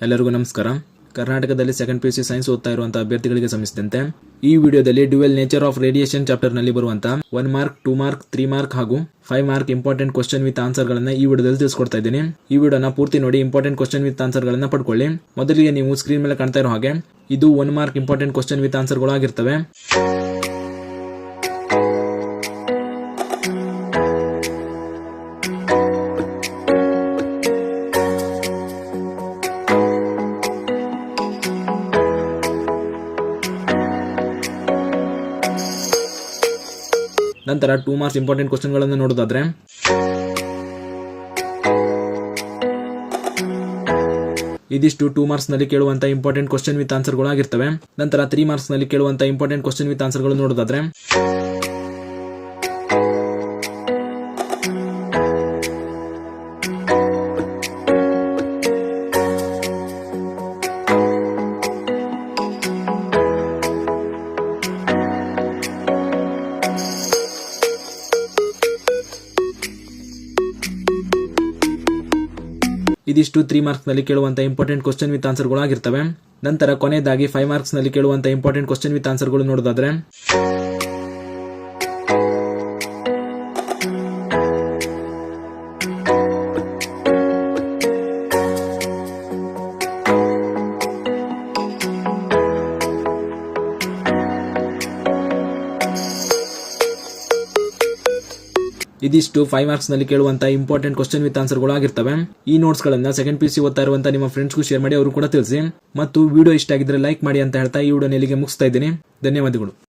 ಎಲ್ಲರಿಗೂ ನಮಸ್ಕಾರ. ಕರ್ನಾಟಕದಲ್ಲಿ ಸೆಕೆಂಡ್ PUC ಸೈನ್ಸ್ ಓದ್ತಾ ಇರುವಂತಹ ಅಭ್ಯರ್ಥಿಗಳಿಗೆ ಸಂಬಂಧಿಸಿದಂತೆ ಈ ವಿಡಿಯೋದಲ್ಲಿ dual nature of radiation chapter ನಲ್ಲಿ ಬರುವಂತಹ 1 ಮಾರ್ಕ್, 2 ಮಾರ್ಕ್, 3 ಮಾರ್ಕ್ ಹಾಗೂ 5 mark important question with answer ಗಳನ್ನ ಈ ವಿಡಿಯೋದಲ್ಲಿ ತಿಳಿಸ್ಕೊಡ್ತಾ ಇದ್ದೀನಿ. ಈ ವಿಡಿಯೋನ ಪೂರ್ತಿ ನೋಡಿ ಇಂಪಾರ್ಟೆಂಟ್ ಕ್ವಶನ್ ವಿತ್ ಆನ್ಸರ್ ಗಳನ್ನ ಪಡ್ಕೊಳ್ಳಿ. ಮೊದಲಿಗೆ ನೀವು ಸ್ಕ್ರೀನ್ ಮೇಲೆ ಕಾಣ್ತಾ ಇರೋ ಹಾಗೆ ಇದು 1 mark important question with answer ಗಳು ಆಗಿರ್ತವೆ. ನಂತರ 2 ಮಾರ್ಕ್ಸ್ ಇಂಪಾರ್ಟೆಂಟ್ ಕ್ವಶನ್ ಗಳನ್ನು ನೋಡೋದಾದ್ರೆ ಇದಿಷ್ಟು 2 ಮಾರ್ಕ್ಸ್ ನಲ್ಲಿ ಕೇಳುವಂತ ಇಂಪಾರ್ಟೆಂಟ್ ಕ್ವಶನ್ ವಿತ್ ಆನ್ಸರ್ ಗಳು ಆಗಿರ್ತವೆ. ನಂತರ 3 ಮಾರ್ಕ್ಸ್ ನಲ್ಲಿ ಕೇಳುವಂತ ಇಂಪಾರ್ಟೆಂಟ್ ಕ್ವಶನ್ ವಿತ್ ಆನ್ಸರ್ ಗಳು ನೋಡೋದಾದ್ರೆ ಇದಿಷ್ಟು 3 ಮಾರ್ಕ್ಸ್ ನಲ್ಲಿ ಕೇಳುವಂತ ಇಂಪಾರ್ಟೆಂಟ್ ಕ್ವಶನ್ ವಿತ್ ಆನ್ಸರ್ ಗಳು ಆಗಿರ್ತವೆ. ನಂತರ ಕೊನೆಯದಾಗಿ 5 ಮಾರ್ಕ್ಸ್ ನಲ್ಲಿ ಕೇಳುವಂತ ಇಂಪಾರ್ಟೆಂಟ್ ಕ್ವಶನ್ ವಿತ್ ಆನ್ಸರ್ ಗಳು ನೋಡೋದಾದ್ರೆ ಇದಿಷ್ಟು 5 ಮಾರ್ಕ್ಸ್ ನಲ್ಲಿ ಕೇಳುವಂತ ಇಂಪಾರ್ಟೆಂಟ್ ಕ್ವಶನ್ ವಿತ್ ಆನ್ಸರ್ ಗಳು ಆಗಿರ್ತವೆ. ಈ ನೋಟ್ಸ್ ಗಳನ್ನ ಸೆಕೆಂಡ್ PUC ಓದ್ತಾ ಇರುವಂತ ನಿಮ್ಮ ಫ್ರೆಂಡ್ಸ್ಗೂ ಶೇರ್ ಮಾಡಿ, ಅವರು ಕೂಡ ತಿಳಿಸಿ. ಮತ್ತು ವಿಡಿಯೋ ಇಷ್ಟ ಆಗಿದ್ರೆ ಲೈಕ್ ಮಾಡಿ ಅಂತ ಹೇಳ್ತಾ ಈ ವಿಡಿಯೋನ ಇಲ್ಲಿಗೆ ಮುಗಿಸ್ತಾ ಇದ್ದೀನಿ. ಧನ್ಯವಾದಗಳು.